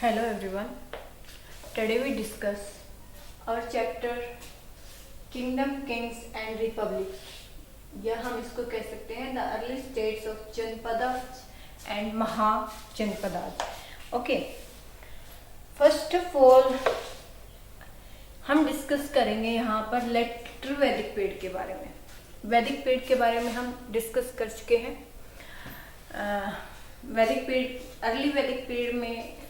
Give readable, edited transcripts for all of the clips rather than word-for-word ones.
Hello everyone. Today we discuss our chapter Kingdom, Kings and Republics. या हम इसको कह सकते हैं the early states of जनपदाज and महाजनपदाज. Okay. First of all हम डिस्कस करेंगे यहाँ पर लेटर वैदिक पीरियड के बारे में. वैदिक पीरियड के बारे में हम डिस्कस कर चुके हैं. वैदिक पीरियड, अर्ली वैदिक पीरियड में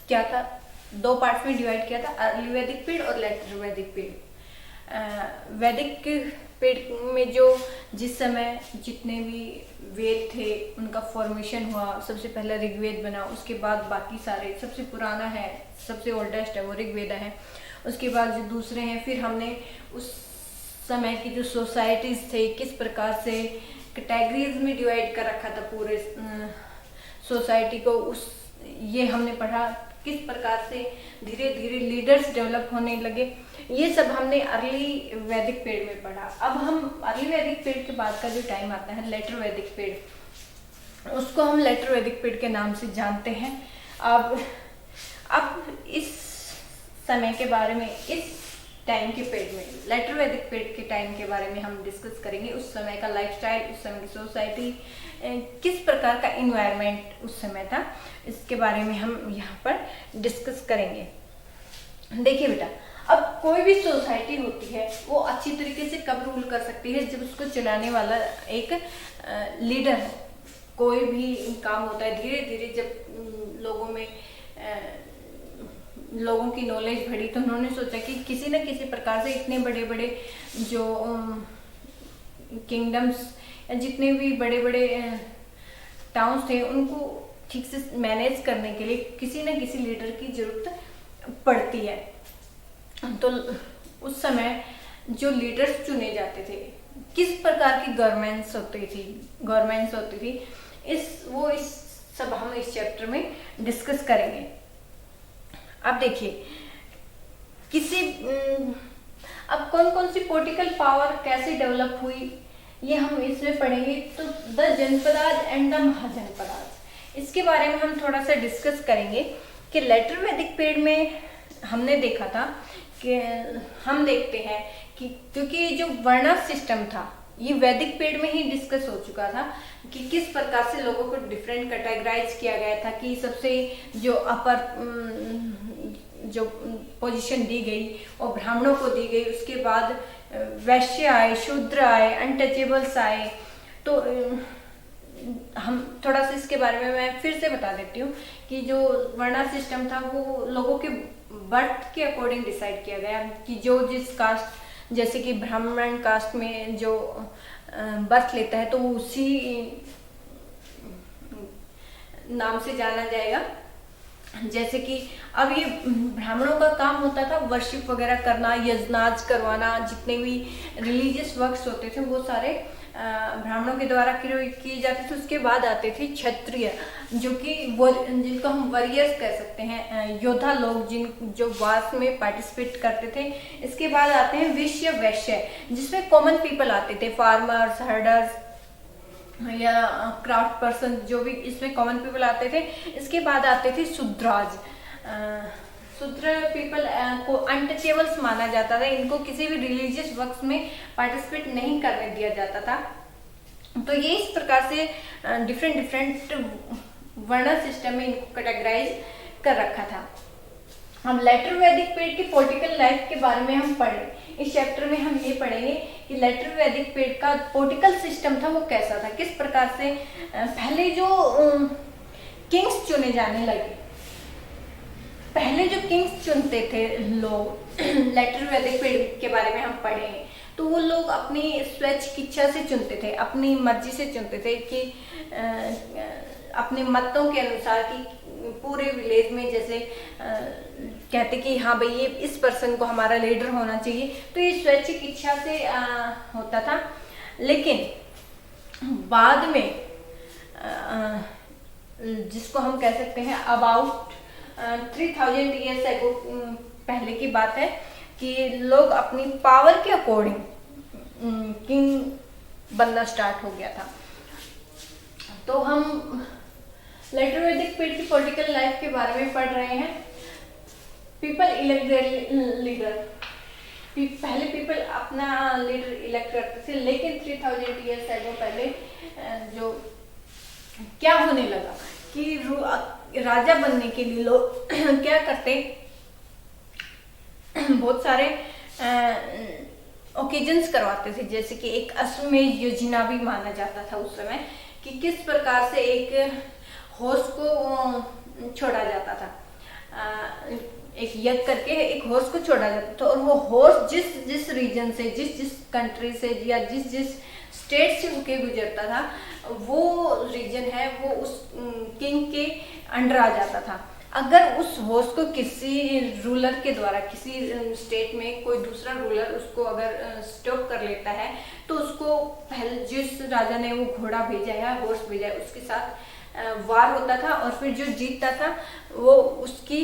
क्या था, दो पार्ट्स में डिवाइड किया था, अर्ली वैदिक पीरियड और लेटर वैदिक पीरियड. वैदिक पीरियड में जो जिस समय जितने भी वेद थे उनका फॉर्मेशन हुआ. सबसे पहला ऋग्वेद बना, उसके बाद बाकी सारे, सबसे पुराना है, सबसे ओल्डेस्ट है वो ऋग्वेद है. उसके बाद जो दूसरे हैं, फिर हमने उस समय की जो सोसाइटीज थे किस प्रकार से कैटेगरीज में डिवाइड कर रखा था पूरे सोसाइटी को, उस ये हमने पढ़ा. किस प्रकार से धीरे धीरे लीडर्स डेवलप होने लगे, ये सब हमने अर्ली वैदिक पीरियड में पढ़ा. अब हम अर्ली वैदिक पीरियड के बाद का जो टाइम आता है लेटर वैदिक पीरियड, उसको हम लेटर वैदिक पीरियड के नाम से जानते हैं. अब इस समय के बारे में, इस टाइम के पीरियड में, लेटर वैदिक पीरियड के टाइम के बारे में हम डिस्कस करेंगे. उस समय का लाइफस्टाइल, उस समय की सोसाइटी, किस प्रकार का इन्वायरमेंट उस समय था, इसके बारे में हम यहाँ पर डिस्कस करेंगे. देखिए बेटा, अब कोई भी सोसाइटी होती है वो अच्छी तरीके से कब रूल कर सकती है, जब उसको चलाने वाला एक लीडर है. कोई भी काम होता है धीरे धीरे, जब लोगों की नॉलेज बढ़ी तो उन्होंने सोचा कि किसी न किसी प्रकार से इतने बड़े बड़े जो किंगडम्स या जितने भी बड़े बड़े टाउन्स थे उनको ठीक से मैनेज करने के लिए किसी न किसी लीडर की जरूरत पड़ती है. तो उस समय जो लीडर्स चुने जाते थे, किस प्रकार की गवर्नमेंट्स होती थी, इस सब हम इस चैप्टर में डिस्कस करेंगे. अब देखिए, अब कौन कौन सी पॉलिटिकल पावर कैसे डेवलप हुई, ये हम इसमें पढ़ेंगे. तो द जनपदाज एंड द महाजनपदाज, इसके बारे में हम थोड़ा सा डिस्कस करेंगे. कि लेटर वैदिक पीरियड में हमने देखा था कि हम देखते हैं कि क्योंकि जो वर्ण सिस्टम था ये वैदिक पीरियड में ही डिस्कस हो चुका था कि किस प्रकार से लोगों को डिफरेंट कैटेगराइज किया गया था. कि सबसे जो अपर जो पोजीशन दी गई वो ब्राह्मणों को दी गई. उसके बाद वैश्य आए, शूद्र आए, अनटचेबल्स आए. तो हम थोड़ा सा इसके बारे में मैं फिर से बता देती हूँ कि जो वर्णा सिस्टम था वो लोगों के बर्थ के अकॉर्डिंग डिसाइड किया गया. कि जो जिस कास्ट, जैसे कि ब्राह्मण कास्ट में जो बर्थ लेता है तो वो उसी नाम से जाना जाएगा. जैसे कि अब ये ब्राह्मणों का काम होता था वर्शिप वगैरह करना, यज्ञाज करवाना, जितने भी रिलीजियस वर्क्स होते थे वो सारे ब्राह्मणों के द्वारा किए जाते थे. उसके बाद आते थे क्षत्रिय, जो कि जिनको हम वॉरियर्स कह सकते हैं, योद्धा लोग जो वार में पार्टिसिपेट करते थे. इसके बाद आते हैं वैश्य, जिसमें कॉमन पीपल आते थे, फार्मर्स, हर्डर्स या क्राफ्ट पर्सन, जो भी इसमें कॉमन पीपल आते थे. इसके बाद आते थे शूद्राज. शूद्र पीपल को अनटचेबल्स माना जाता था. इनको किसी भी रिलीजियस वर्क्स में पार्टिसिपेट नहीं करने दिया जाता था. तो ये इस प्रकार से डिफरेंट वर्ण सिस्टम में इनको कैटेगराइज कर रखा था. हम लेटर वैदिक पीरियड की पॉलिटिकल लाइफ के बारे में हम पढ़े. इस चैप्टर में हम ये पढ़ेंगे कि लेटर वैदिक पीरियड का पॉलिटिकल सिस्टम था वो कैसा था, किस प्रकार से पहले जो किंग्स चुने जाने लगे. पहले जो किंग्स चुनते थे लोग, लेटर वैदिक पीरियड के बारे में हम पढ़ेंगे, तो वो लोग अपनी स्वेच्छ की इच्छा से चुनते थे, अपनी मर्जी से चुनते थे. कि अपने मतों के अनुसार कि पूरे विलेज में जैसे कहते कि हाँ भाई ये इस पर्सन को हमारा लीडर होना चाहिए, तो ये स्वैच्छिक इच्छा से होता था. लेकिन बाद में जिसको हम कह सकते हैं अबाउट 3000 ईयर्स एगो पहले की बात है, कि लोग अपनी पावर के अकॉर्डिंग किंग बनना स्टार्ट हो गया था. तो हम लेटर वैदिक पीरियड की पॉलिटिकल लाइफ के बारे में पढ़ रहे हैं। People elect their leader. पहले पीपल अपना लीडर इलेक्ट करते थे, लेकिन 3000 ईयर्स एगो पहले जो क्या होने लगा कि राजा बनने के लिए लोग क्या करते, बहुत सारे ओकेजन्स करवाते थे, जैसे कि एक अश्वमेध योजना भी माना जाता था उस समय, कि किस प्रकार से एक हॉर्स को छोड़ा जाता था, एक यज्ञ करके एक हॉर्स को छोड़ा जाता था, और वो हॉर्स जिस जिस रीजन से, जिस जिस कंट्री से या जिस जिस स्टेट से होके गुजरता था, वो रीजन है वो उस किंग के अंडर आ जाता था। अगर उस हॉर्स को किसी रूलर के द्वारा, किसी स्टेट में कोई दूसरा रूलर उसको अगर स्टॉप कर लेता है, तो उसको पहले जिस राजा ने वो घोड़ा भेजा है, हॉर्स भेजा है, उसके साथ वार होता था, और फिर जो जीतता था वो उसकी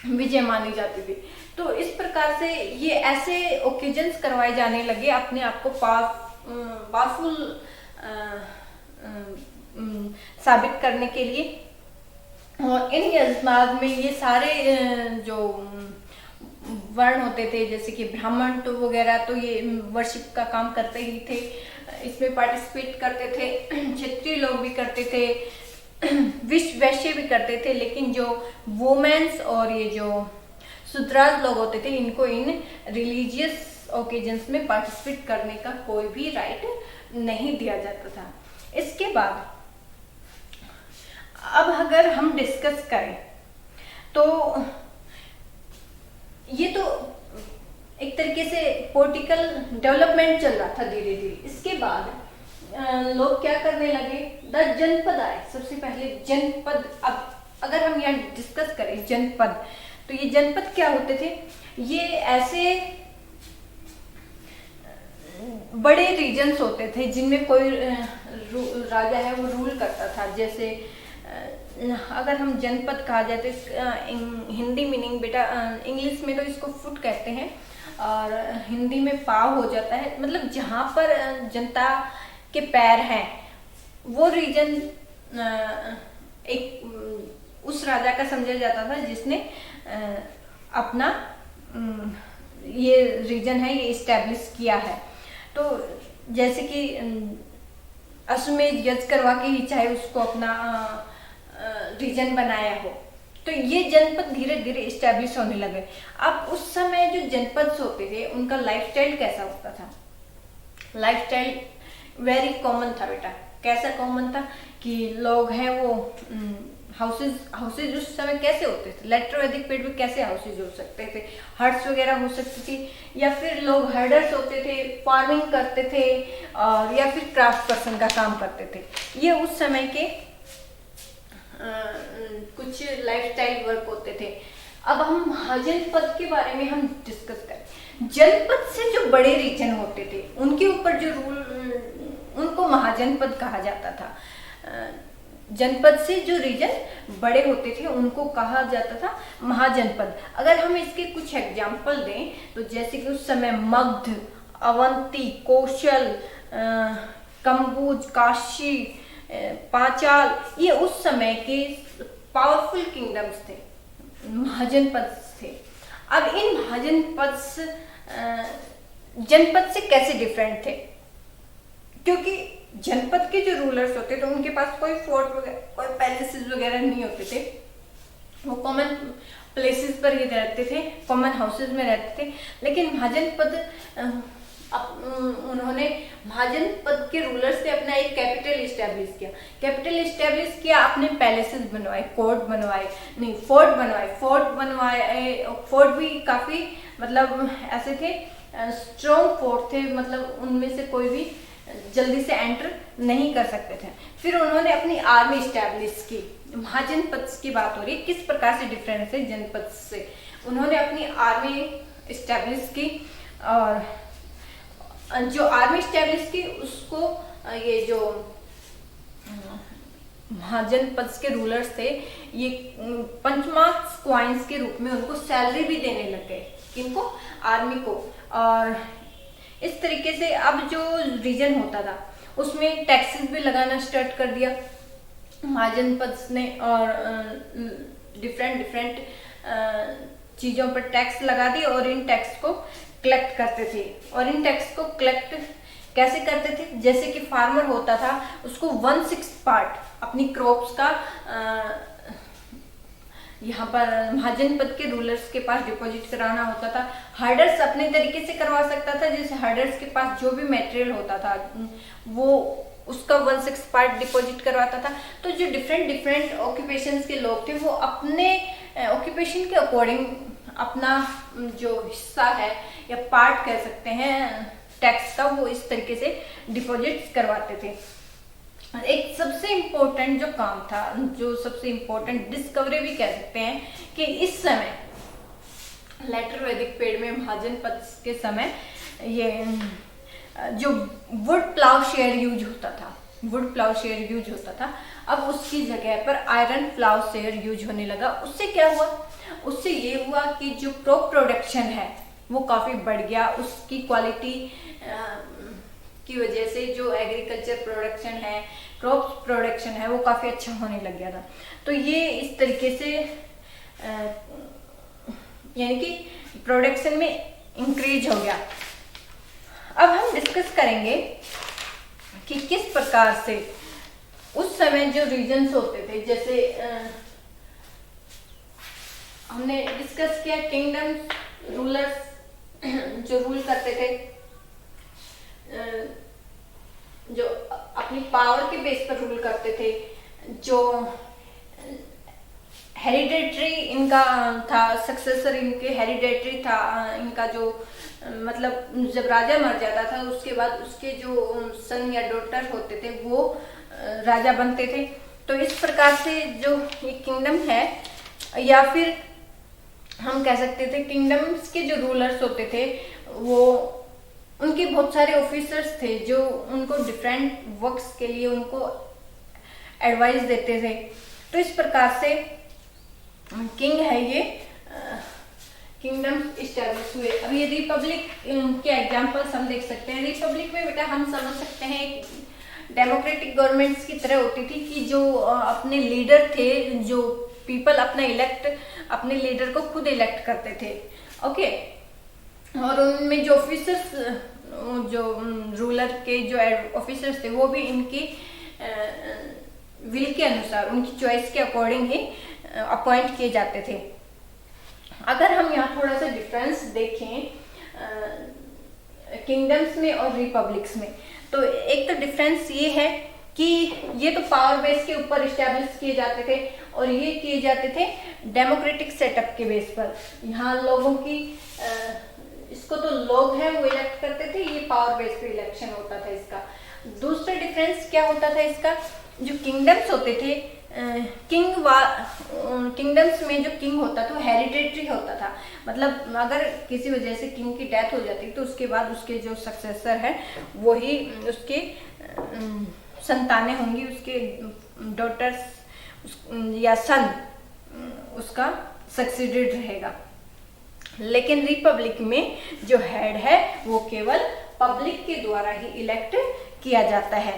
विजय मानी जाती थी। तो इस प्रकार से ये ऐसे ओकेजन्स करवाए जाने लगे अपने आप को पावरफुल साबित करने के लिए। और इन यज्ञ में ये सारे जो वर्ण होते थे, जैसे कि ब्राह्मण तो वगैरह तो ये वर्शिप का काम करते ही थे, इसमें पार्टिसिपेट करते थे, क्षत्रिय लोग भी करते थे, वैश्य भी करते थे, लेकिन जो वुमेन्स और ये जो शूद्राज लोग होते थे, इनको इन रिलीजियस ओकेजन्स में पार्टिसिपेट करने का कोई भी राइट नहीं दिया जाता था। इसके बाद अब अगर हम डिस्कस करें तो ये तो एक तरीके से पॉलिटिकल डेवलपमेंट चल रहा था धीरे धीरे। इसके बाद लोग क्या करने लगे, द जनपद आए। सबसे पहले जनपद, अब अगर हम यहाँ डिस्कस करें जनपद, तो ये जनपद क्या होते थे, ये ऐसे बड़े रीजन्स होते थे जिनमें कोई राजा है वो रूल करता था। जैसे अगर हम जनपद कहा जाए तो हिंदी मीनिंग बेटा, इंग्लिश में तो इसको फुट कहते हैं और हिंदी में पाव हो जाता है, मतलब जहाँ पर जनता के पैर हैं वो रीजन एक उस राजा का समझा जाता था जिसने अपना ये रीजन है ये इस्टेब्लिश किया है। तो जैसे कि अश्वमेध यज्ञ करवा के ही चाहे उसको अपना रीजन बनाया हो, तो ये जनपद धीरे धीरे इस्टेब्लिश होने लगे। अब उस समय जो जनपद होते थे उनका लाइफस्टाइल कैसा होता था, लाइफस्टाइल वेरी कॉमन था बेटा। कैसा कॉमन था कि लोग हैं वो हाउसेज उस समय कैसे होते थे, लेटर वैदिक पीरियड में कैसे हाउसेज हो सकते थे, हट्स वगैरह हो सकती थी, या फिर लोग हर्डर्स होते थे, फार्मिंग करते थे, और या फिर क्राफ्ट पर्सन का काम करते थे। ये उस समय के कुछ लाइफस्टाइल वर्क होते थे। अब हम महाजनपद के बारे में हम डिस्कस करें। जनपद से जो बड़े रीजन होते थे उनके ऊपर जो रूल, उनको महाजनपद कहा जाता था। जनपद से जो रीजन बड़े होते थे उनको कहा जाता था महाजनपद। अगर हम इसके कुछ एग्जाम्पल दें तो जैसे कि उस समय मगध, अवंती, कौशल, कंबुज, काशी, पांचाल, ये उस समय के पावरफुल किंगडम्स थे, महाजनपद थे। अब इन महाजनपद जनपद से कैसे डिफरेंट थे, क्योंकि जनपद के जो रूलर्स होते थे उनके पास कोई फोर्ट वगैरह, कोई पैलेसेस वगैरह नहीं होते थे, वो कॉमन प्लेसेस पर ही रहते थे, कॉमन हाउसेस में रहते थे। लेकिन महाजनपद उन्होंने महाजनपद के रूलर्स से अपना एक कैपिटल इस्टेब्लिश किया। कैपिटल इस्टेब्लिश किया, अपने पैलेसेस बनवाए, कोर्ट बनवाए, नहीं फोर्ट बनवाए। फोर्ट भी काफी मतलब ऐसे थे, स्ट्रॉन्ग फोर्ट थे, मतलब उनमें से कोई भी जल्दी से एंटर नहीं कर सकते थे। फिर उन्होंने अपनी आर्मी इस्टेब्लिश की। महाजनपद की बात हो रही है, किस प्रकार से डिफरेंस है जनपद से। उन्होंने अपनी आर्मी इस्टेब्लिश की, और जो आर्मी इस्टेब्लिश की उसको ये जो महाजनपद के रूलर्स थे ये पंचमार्क्स कॉइन्स के रूप में उनको सैलरी भी देने लग गए। किनको? आर्मी को। और इस तरीके से अब जो रीजन होता था उसमें टैक्सेस भी लगाना स्टार्ट कर दिया। महाजनपद ने और डिफरेंट डिफरेंट चीज़ों पर टैक्स लगा दी और इन टैक्स को कलेक्ट करते थे। और इन टैक्स को कलेक्ट कैसे करते थे, जैसे कि फार्मर होता था उसको 1/6 पार्ट अपनी क्रॉप्स का यहाँ पर महाजनपद के रूलर्स के पास डिपॉजिट कराना होता था। हर्डर्स अपने तरीके से करवा सकता था, जैसे हर्डर्स के पास जो भी मटेरियल होता था वो उसका 1/6 पार्ट डिपॉजिट करवाता था। तो जो डिफरेंट डिफरेंट ऑक्यूपेशंस के लोग थे वो अपने ऑक्यूपेशन के अकॉर्डिंग अपना जो हिस्सा है या पार्ट कह सकते हैं टैक्स का, वो इस तरीके से डिपॉजिट करवाते थे। एक सबसे इम्पोर्टेंट जो काम था, जो सबसे इम्पोर्टेंट डिस्कवरी भी कह सकते हैं कि इस समय लेटर वैदिक पीरियड में महाजनपद के समय ये जो वुड प्लाउशेयर यूज होता था, वुड प्लाउशेयर यूज होता था, अब उसकी जगह पर आयरन प्लाउशेयर यूज होने लगा। उससे क्या हुआ, उससे ये हुआ कि जो क्रॉप प्रोडक्शन है वो काफ़ी बढ़ गया। उसकी क्वालिटी की वजह से जो एग्रीकल्चर प्रोडक्शन है, क्रॉप प्रोडक्शन है, वो काफ़ी अच्छा होने लग गया था। तो ये इस तरीके से यानी कि प्रोडक्शन में इंक्रीज हो गया। अब हम डिस्कस करेंगे कि किस प्रकार से उस समय जो रीजन्स होते थे, जैसे हमने डिस्कस किया किंगडम रूलर्स जो रूल करते थे, जो अपनी पावर के बेस पर रूल करते थे, जो हेरिडेटरी इनका था, सक्सेसर इनके हेरिडेटरी था इनका, जो मतलब जब राजा मर जाता था उसके बाद उसके जो सन या डॉटर होते थे वो राजा बनते थे। तो इस प्रकार से जो ये किंगडम है, या फिर हम कह सकते थे किंगडम्स के जो रूलर्स होते थे वो उनके बहुत सारे ऑफिसर्स थे जो उनको डिफरेंट वर्क्स के लिए उनको एडवाइस देते थे। तो इस प्रकार से किंग है ये किंगडम इस्टेब्लिश हुए। अब ये रिपब्लिक के एग्जांपल्स हम देख सकते हैं। रिपब्लिक में बेटा हम समझ सकते हैं डेमोक्रेटिक गवर्नमेंट्स की तरह होती थी कि जो अपने लीडर थे, जो पीपल अपने लीडर को खुद इलेक्ट करते थे। ओके, और उनमें जो ऑफिसर्स, जो रूलर के जो ऑफिसर्स थे वो भी इनकी विल के अनुसार, उनकी चॉइस के अकॉर्डिंग ही अपॉइंट किए जाते थे। अगर हम यहाँ थोड़ा सा डिफरेंस देखें किंगडम्स में और रिपब्लिक्स में, तो एक तो डिफरेंस ये है कि ये तो पावर बेस के ऊपर इस्टेब्लिश किए जाते थे और ये किए जाते थे डेमोक्रेटिक सेटअप के बेस पर। यहाँ लोगों की इसको तो लोग हैं वो इलेक्ट करते थे, ये पावर बेस पे इलेक्शन होता था इसका। दूसरा डिफरेंस क्या होता था इसका, जो किंगडम्स होते थे, किंगडम्स में जो किंग होता था वो हेरिडेटरी होता था। मतलब अगर किसी वजह से किंग की डेथ हो जाती तो उसके बाद उसके जो सक्सेसर है वही उसके संतानें होंगी, उसके डॉटर्स या सन उसका सक्सीडेड रहेगा। लेकिन रिपब्लिक में जो हेड है वो केवल पब्लिक के द्वारा ही इलेक्ट किया जाता है।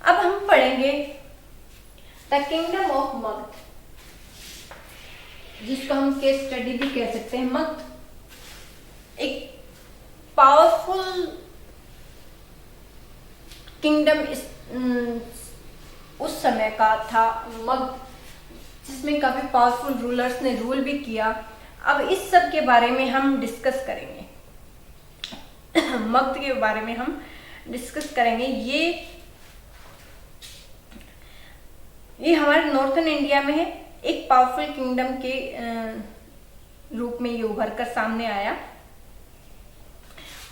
अब हम पढ़ेंगे द किंगडम ऑफ मगध, जिसको हम केस स्टडी भी कह सकते हैं। मगध एक पावरफुल किंगडम उस समय का था मगध, जिसमें काफी पावरफुल रूलर्स ने रूल भी किया। अब इस सब के बारे में हम डिस्कस करेंगे मगध के बारे में हम डिस्कस करेंगे। ये हमारे नॉर्थन इंडिया में है, एक पावरफुल किंगडम के रूप में ये उभर कर सामने आया।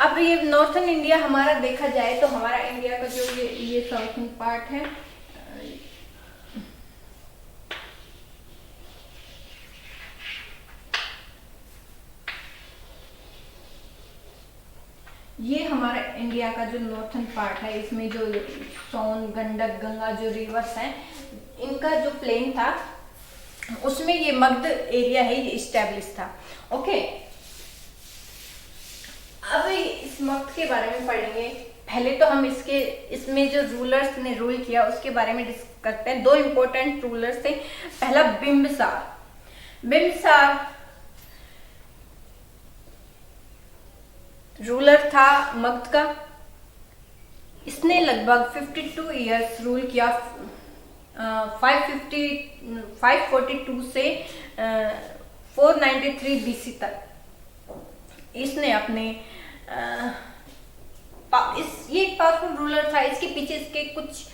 अब ये नॉर्थन इंडिया हमारा देखा जाए तो हमारा इंडिया का जो ये साउथर्न पार्ट है, ये हमारा इंडिया का जो नॉर्थन पार्ट है, इसमें जो सोन, गंडक, गंगा जो रिवर्स हैं, इनका जो प्लेन था उसमें ये मगध एरिया है, ये इस्टेब्लिश था। ओके, अब इस मगध के बारे में पढ़ेंगे पहले तो हम इसमें जो रूलर्स ने रूल किया उसके बारे में डिस्कस करते हैं। दो इम्पोर्टेंट रूलर्स थे। पहला बिम्बिसार रूलर था मगध का। इसने लगभग 52 इयर्स रूल किया। 542 से 493 बीसी तक इसने अपने ये एक पावरफुल रूलर था। इसके पीछे इसके कुछ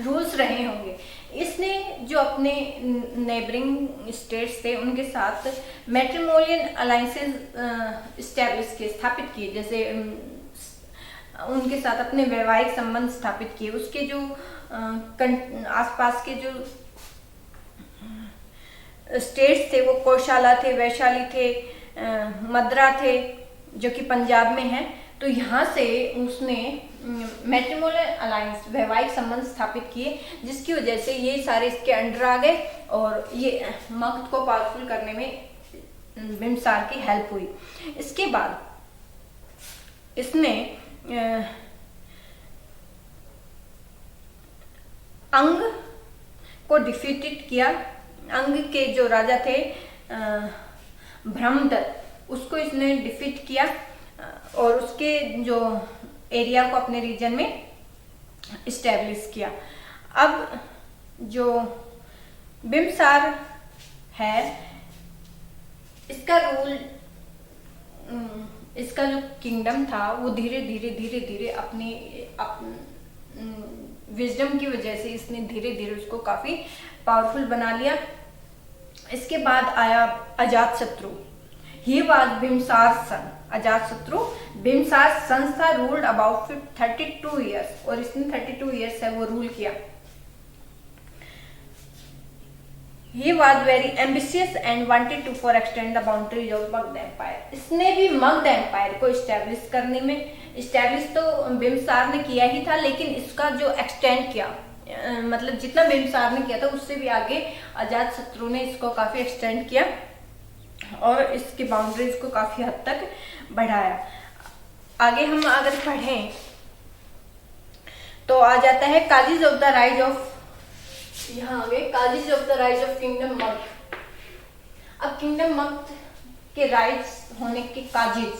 रूल्स रहे होंगे। इसने जो अपने नेबरिंग स्टेट्स थे उनके साथ मैट्रिमोनियल अलायंसेस स्टैब्लिश किए, स्थापित किए। जैसे उनके साथ अपने वैवाहिक संबंध स्थापित किए। उसके जो आसपास के जो स्टेट्स थे वो कोशाला थे, वैशाली थे, मद्रा थे जो कि पंजाब में है। तो यहाँ से उसने मैट्रिमोनियल अलायंस, वैवाहिक संबंध स्थापित किए, जिसकी वजह से ये सारे इसके अंडर आ गए और ये मगध को पावरफुल करने में बिम्बिसार की हेल्प हुई। इसके बाद इसने अंग को डिफीटेड किया। अंग के जो राजा थे ब्रह्मदत्त, उसको इसने डिफीट किया और उसके जो एरिया को अपने रीजन में इस्टेब्लिश किया। अब जो बिम्बिसार है इसका रूल, इसका जो किंगडम था वो धीरे धीरे अपनी विजडम की वजह से इसने धीरे धीरे उसको काफी पावरफुल बना लिया। इसके बाद आया अजातशत्रु। ही वाज बिम्बिसार सन। अजातशत्रु बिम्बिसार सन था, रूल्ड अबाउट 32 इयर्स और इसने 32 इयर्स है वो रूल किया। He was very ambitious and wanted to for extend the boundaries of Magध Empire. इसने भी मगध एम्पायर को इस्टेब्लिश करने में, इस्टेब्लिश तो बिम्बिसार ने किया ही था, लेकिन इसका जो एक्सटेंड किया, मतलब जितना बिम्बिसार ने किया था उससे भी आगे अजातशत्रु ने इसको काफी एक्सटेंड किया और इसकी बाउंड्रीज को काफी हद तक बढ़ाया। आगे हम अगर पढ़ें तो आ जाता है causes of the rise of, यहाँ आगे causes of the rise of kingdom Magadh. अब किंगडम मगध के राइज होने के काजेज,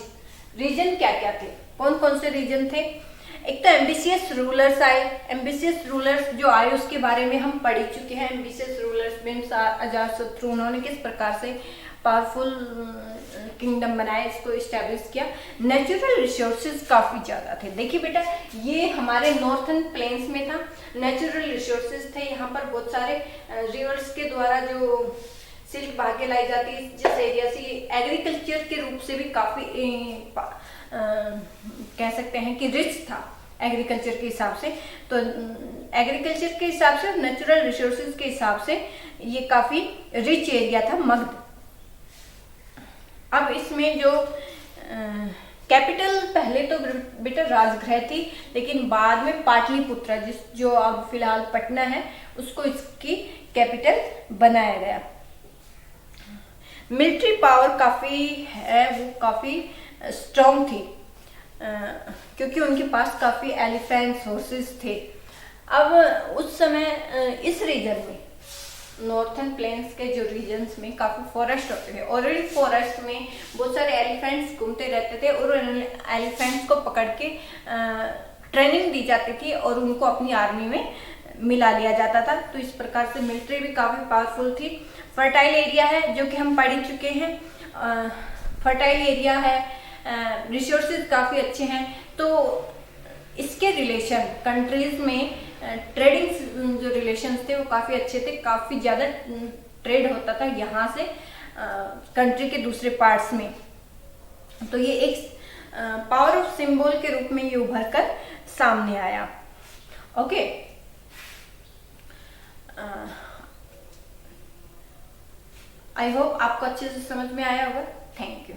रीजन क्या क्या थे, कौन कौन से रीजन थे। एक तो एम्बिशियस रूलर्स आए। एम्बिशियस रूलर्स जो आए उसके बारे में हम पढ़ चुके हैं। एम्बिशियस रूलर्स बिम्बिसार, अजातशत्रु, उन्होंने किस प्रकार से पावरफुल किंगडम बनाया, इसको इस्टेब्लिश किया। नेचुरल रिसोर्सेज काफी ज्यादा थे। देखिए बेटा, ये हमारे नॉर्थन प्लेन्स में था, नेचुरल रिसोर्सेज थे। यहाँ पर बहुत सारे रिवर्स के द्वारा जो सिल्क भागे लाई जाती है, जिस एरिया से एग्रीकल्चर के रूप से भी काफी कह सकते हैं कि रिच था एग्रीकल्चर के हिसाब से। तो एग्रीकल्चर के हिसाब से, नेचुरल रिसोर्सेज के हिसाब से ये काफी रिच एरिया था मगध। अब इसमें जो कैपिटल पहले तो बेटा राजगृह थी, लेकिन बाद में पाटलिपुत्र, जो अब फिलहाल पटना है, उसको इसकी कैपिटल बनाया गया। मिलिट्री पावर काफी है, वो काफी स्ट्रॉन्ग थी क्योंकि उनके पास काफी एलिफेंट्स, हॉर्सेस थे। अब उस समय इस रीजन में, नॉर्थन प्लेन्स के जो रीजन्स में काफी फॉरेस्ट होते थे। ऑलरेडी फॉरेस्ट में बहुत सारे एलिफेंट्स घूमते रहते थे और एलिफेंट्स को पकड़ के ट्रेनिंग दी जाती थी और उनको अपनी आर्मी में मिला लिया जाता था। तो इस प्रकार से मिलिट्री भी काफी पावरफुल थी। फर्टाइल एरिया है जो कि हम पढ़ ही चुके हैं। फर्टाइल एरिया है, रिसोर्सेज काफी अच्छे हैं। तो इसके रिलेशन कंट्रीज में ट्रेडिंग जो रिलेशंस थे वो काफी अच्छे थे, काफी ज्यादा ट्रेड होता था यहाँ से कंट्री के दूसरे पार्ट्स में। तो ये एक पावर ऑफ सिंबल के रूप में ये उभर कर सामने आया। ओके, आई होप आपको अच्छे से समझ में आया होगा। Thank you.